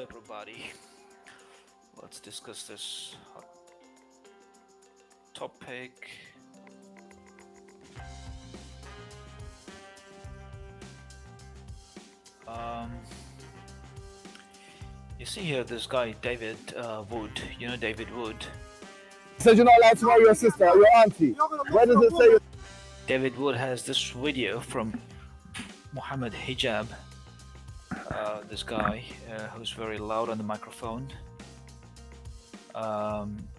everybody. Let's discuss this hot topic. Um, you see here this guy David Wood. You know David Wood. It says you're not allowed to marry your sister or your auntie. Where does it say? David Wood has this video from Muhammad Hijab. This guy who's very loud on the microphone.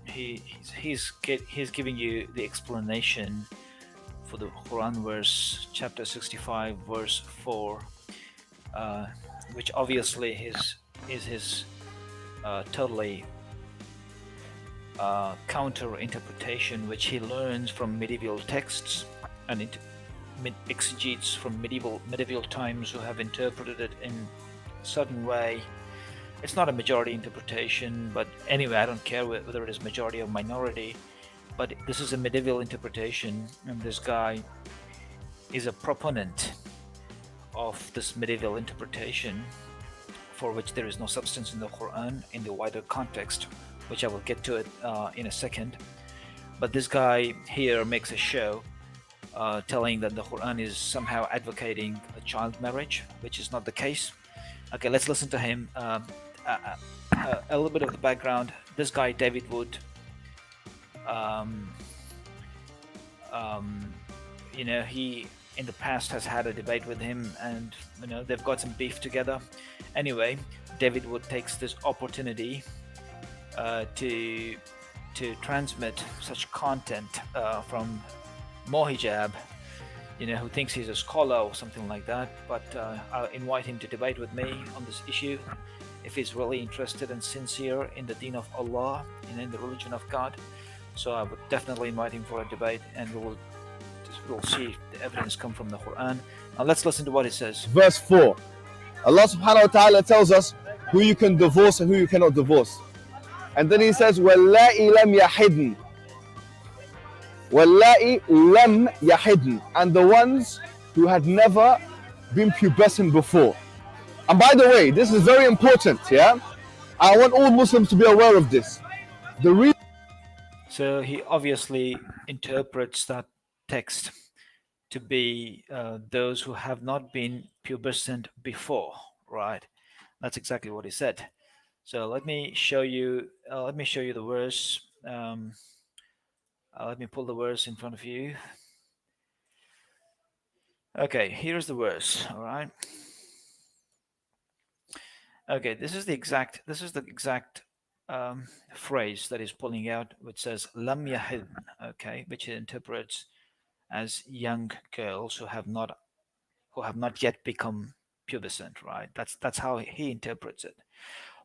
He's giving you the explanation for the Quran verse, chapter 65, verse 4, which obviously is his totally counter interpretation, which he learns from medieval texts and exegetes from medieval times who have interpreted it in a certain way. It's not a majority interpretation, but anyway, I don't care whether it is majority or minority, but this is a medieval interpretation, and this guy is a proponent of this medieval interpretation, for which there is no substance in the Quran in the wider context, which I will get to it in a second. But this guy here makes a show telling that the Quran is somehow advocating a child marriage, which is not the case. Okay, let's listen to him. A little bit of the background. This guy, David Wood, he in the past has had a debate with him, and they've got some beef together. Anyway, David Wood takes this opportunity to transmit such content from Hijab, who thinks he's a scholar or something like that. But I'll invite him to debate with me on this issue if he's really interested and sincere in the deen of Allah, in the religion of God. So I would definitely invite him for a debate, and we'll see the evidence come from the Quran. Now let's listen to what it says. Verse 4. Allah subhanahu wa ta'ala tells us who you can divorce and who you cannot divorce. And then he says, وَاللَّائِ لَمْ يَحِدْنِ وَاللَّائِ لَمْ يَحِدْنِ, and the ones who had never been pubescent before. And by the way, this is very important, yeah? I want all Muslims to be aware of this. So he obviously interprets that text to be those who have not been pubescent before, right? That's exactly what he said. So let me show you the verse. Let me pull the verse in front of you. Okay, here's the verse. All right. Okay, this is the exact phrase that is pulling out, which says "lam yahid," okay, which it interprets as young girls who have not yet become pubescent, right? That's how he interprets it.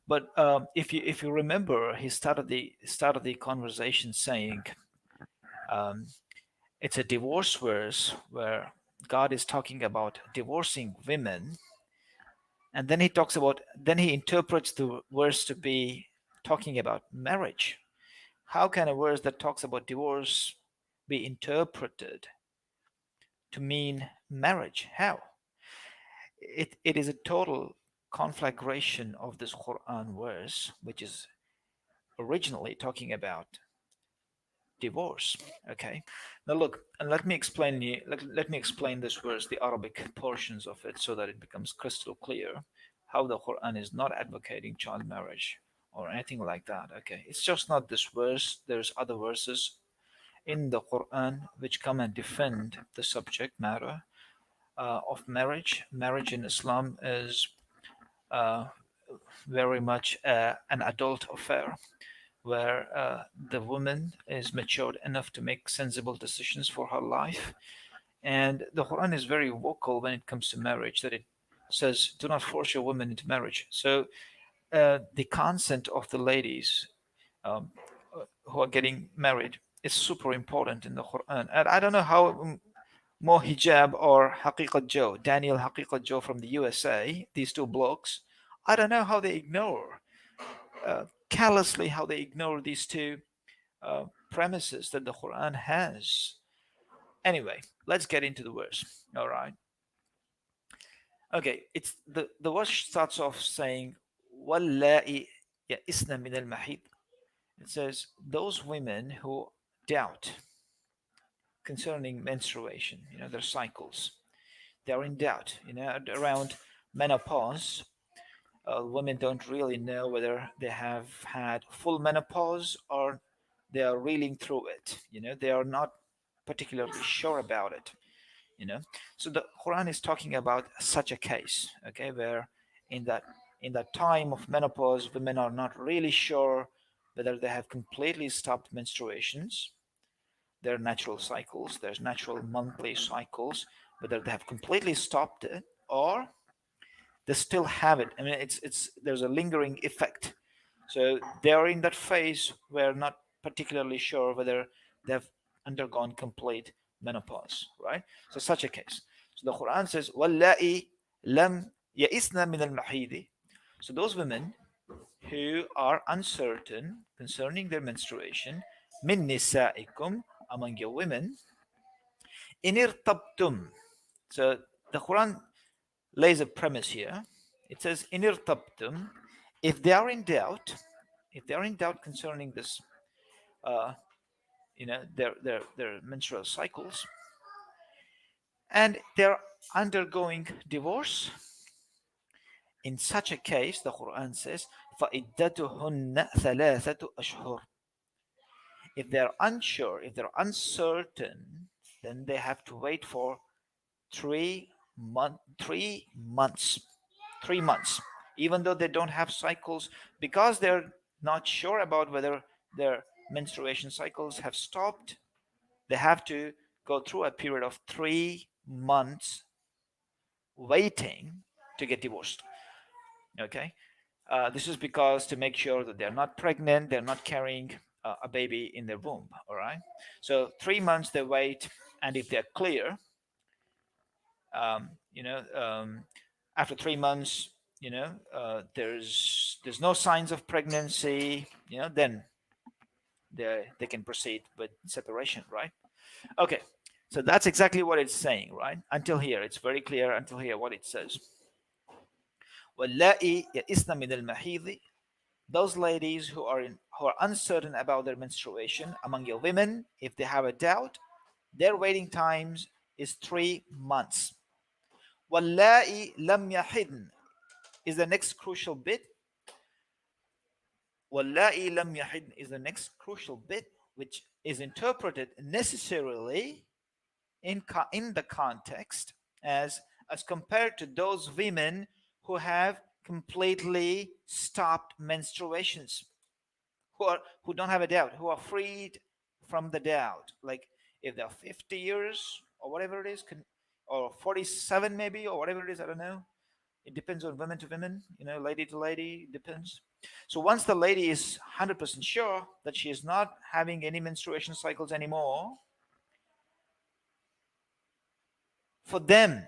But if you remember, he started the conversation saying, it's a divorce verse where God is talking about divorcing women, and then he interprets the verse to be talking about marriage. How can a verse that talks about divorce be interpreted to mean marriage? How? It is a total conflagration of this Quran verse, which is originally talking about divorce. Okay, now look, and let me explain this verse, the Arabic portions of it, so that it becomes crystal clear how the Quran is not advocating child marriage or anything like that. Okay, it's just not this verse. There's other verses in the Quran which come and defend the subject matter of marriage. Marriage in Islam is very much an adult affair, where the woman is matured enough to make sensible decisions for her life. And the Quran is very vocal when it comes to marriage, that it says, do not force your woman into marriage. So the consent of the ladies who are getting married is super important in the Quran. And I don't know how Mo Hijab or Haqiqat Joe, Daniel Haqiqat Joe from the USA, these two blokes, I don't know how they ignore, callously, how they ignore these two premises that the Quran has. Anyway, let's get into the verse. All right. Okay, it's the verse starts off saying, وَاللَّائِ يَئِسْنَ مِنَ الْمَحِيضِ. It says those women who doubt concerning menstruation, their cycles, they are in doubt, around menopause. Women don't really know whether they have had full menopause or they are reeling through it. They are not particularly sure about it. you know so the Quran is talking about such a case, okay, where in that in that time of menopause, women are not really sure whether they have completely stopped menstruations, their natural cycles, their natural monthly cycles, whether they have completely stopped it or they still have it. I mean, it's there's a lingering effect. So they are in that phase where not particularly sure whether they've undergone complete menopause, right? So such a case. So the Quran says, "Wallahi lam ya'isna min al-mahidi." So those women who are uncertain concerning their menstruation, min nisaikum, among your women, inirtabtum. So the Quran lays a premise here. It says, inirtabtum, if they are in doubt, if they are in doubt concerning this, uh, their menstrual cycles, and they're undergoing divorce, in such a case, the Quran says, فَإِدَّتُهُنَّ ثَلَاثَةُ أَشْهُرٍ. If they're unsure, if they're uncertain, then they have to wait for 3 months, 3 months, even though they don't have cycles, because they're not sure about whether their menstruation cycles have stopped. They have to go through a period of 3 months waiting to get divorced. Okay, this is because to make sure that they're not pregnant, they're not carrying a baby in their womb. All right, so 3 months they wait, and if they're clear, um, you know, um, after 3 months, there's no signs of pregnancy, then they can proceed with separation, right? Okay, so that's exactly what it's saying, right? Until here, it's very clear. Until here, what it says. وَاللَّائِ يَئِسْنَ مِنَ الْمَحِيضِ. Those ladies who are uncertain about their menstruation among your women, if they have a doubt, their waiting times is 3 months. وَاللَّائِ لَمْ يَحِدْنَ is the next crucial bit. وَاللَّائِ لَمْ يَحِدْنَ is the next crucial bit, which is interpreted necessarily in the context as compared to those women who have completely stopped menstruations, who don't have a doubt, who are freed from the doubt, like if they're 50 years or whatever it is, or 47 maybe, or whatever it is, I don't know. It depends on women to women, lady to lady, it depends. So once the lady is 100% sure that she is not having any menstruation cycles anymore, for them,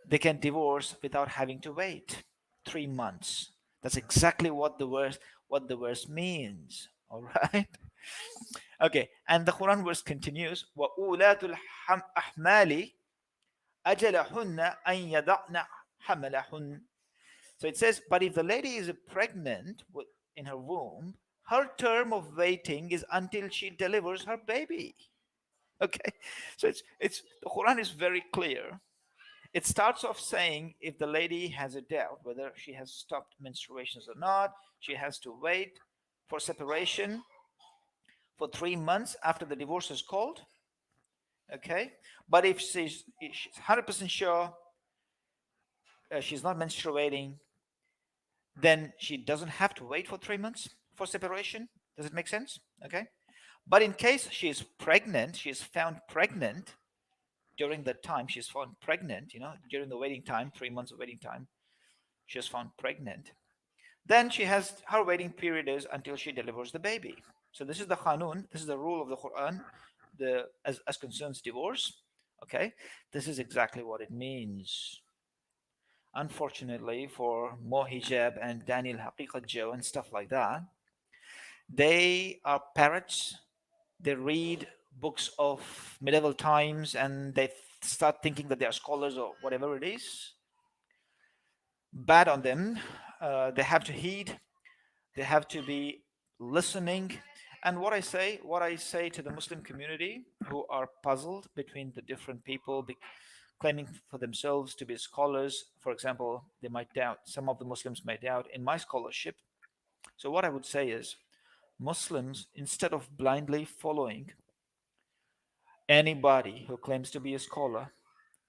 they can divorce without having to wait 3 months. That's exactly what the verse means. All right. Okay, and the Quran verse continues, وَأُولَاتُ الْأَحْمَالِ أَجَلَهُنَّ أَن يَضَعْنَ حَمَلَهُنَّ. So it says, but if the lady is pregnant in her womb, her term of waiting is until she delivers her baby. Okay, so it's the Quran is very clear. It starts off saying if the lady has a doubt whether she has stopped menstruations or not, she has to wait for separation for 3 months after the divorce is called. Okay, but if she's 100% sure she's not menstruating, then she doesn't have to wait for 3 months for separation. Does it make sense? Okay, but in case she is pregnant, she is found pregnant during the time she's found pregnant, during the waiting time, 3 months of waiting time, she is found pregnant, then she has her waiting period is until she delivers the baby. So this is the Qanun, this is the rule of the Quran, as concerns divorce. Okay, this is exactly what it means. Unfortunately for Mo Hijab and Daniel Haqiqat Joe and stuff like that, they are parrots. They read books of medieval times and they start thinking that they are scholars or whatever it is. Bad on them. they have to heed, they have to be listening. And what I say to the Muslim community who are puzzled between the different people claiming for themselves to be scholars. For example, they might doubt, some of the Muslims may doubt in my scholarship. So what I would say is, Muslims, instead of blindly following anybody who claims to be a scholar,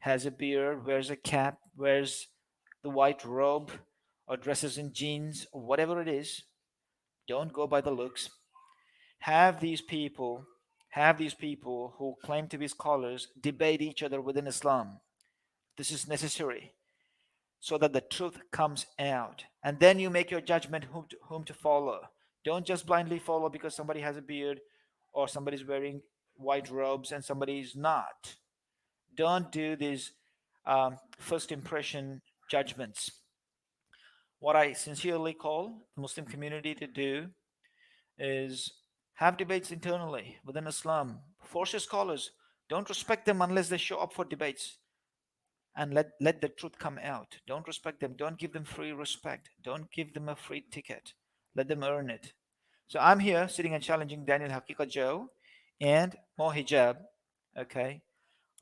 has a beard, wears a cap, wears the white robe, or dresses in jeans, or whatever it is, don't go by the looks. Have these people, have these people who claim to be scholars debate each other within Islam. This is necessary so that the truth comes out. And then you make your judgment whom to follow. Don't just blindly follow because somebody has a beard or somebody's wearing white robes and somebody is not. Don't do these first impression judgments. What I sincerely call the Muslim community to do is have debates internally within Islam. Force your scholars. Don't respect them unless they show up for debates, and let the truth come out. Don't respect them. Don't give them free respect. Don't give them a free ticket. Let them earn it. So I'm here sitting and challenging Daniel Hakika Joe and Mo Hijab. Okay,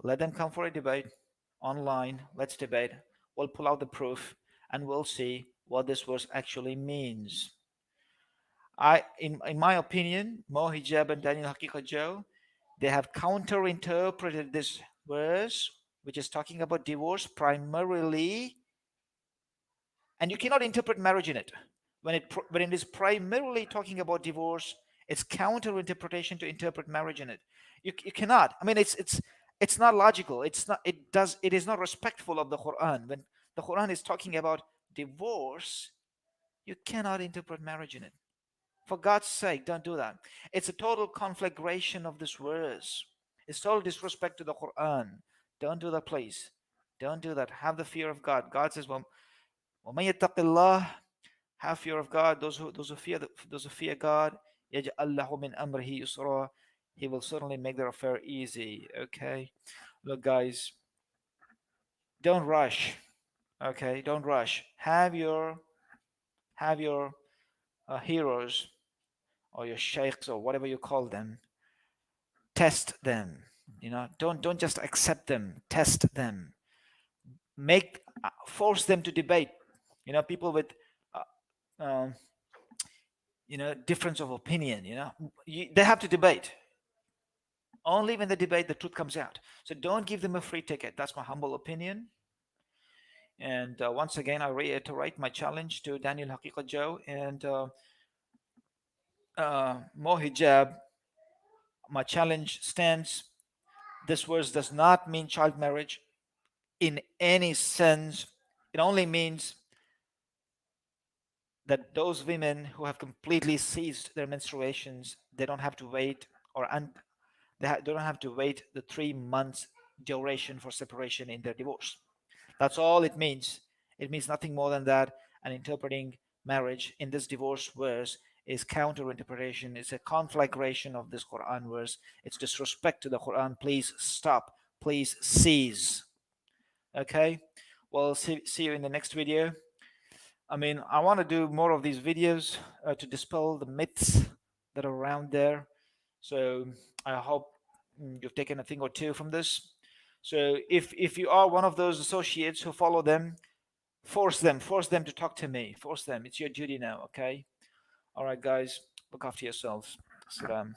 let them come for a debate online. Let's debate. We'll pull out the proof and we'll see what this verse actually means. In my opinion, Mo Hijab and Daniel Hakika Joe, they have counter-interpreted this verse, which is talking about divorce primarily, and you cannot interpret marriage in it. When it is primarily talking about divorce, it's counter-interpretation to interpret marriage in it. You cannot. I mean, it's not logical. It is not respectful of the Quran. When the Quran is talking about divorce, you cannot interpret marriage in it. For God's sake, don't do that. It's a total conflagration of this verse. It's total disrespect to the Quran. Don't do that, please. Don't do that. Have the fear of God. God says, "Well, وَمَن يَتَّقِ اللَّهِ," have fear of God. Those who fear God, يَجْعَلْ لَهُ مِنْ أَمْرِهِ يُسْرًا. He will certainly make their affair easy. Okay, look, guys, don't rush. Okay, don't rush. Have your heroes or your sheikhs or whatever you call them, test them. Don't just accept them. Test them. Force them to debate. People with um, difference of opinion. They have to debate. Only when they debate, the truth comes out. So don't give them a free ticket. That's my humble opinion. And once again, I reiterate my challenge to Daniel Haqiqa Joe and Mo Hijab. My challenge stands. This verse does not mean child marriage in any sense. It only means that those women who have completely ceased their menstruations, they don't have to wait, they don't have to wait the 3 months duration for separation in their divorce. That's all it means. It means nothing more than that. And interpreting marriage in this divorce verse is counter interpretation. It's a conflagration of this Quran verse. It's disrespect to the Quran. Please stop. Please cease. Okay? Well, see you in the next video. I mean, I want to do more of these videos to dispel the myths that are around there. So I hope you've taken a thing or two from this. So if you are one of those associates who follow them, force them to talk to me. Force them. It's your duty now. Okay. All right, guys. Look after yourselves. Salam.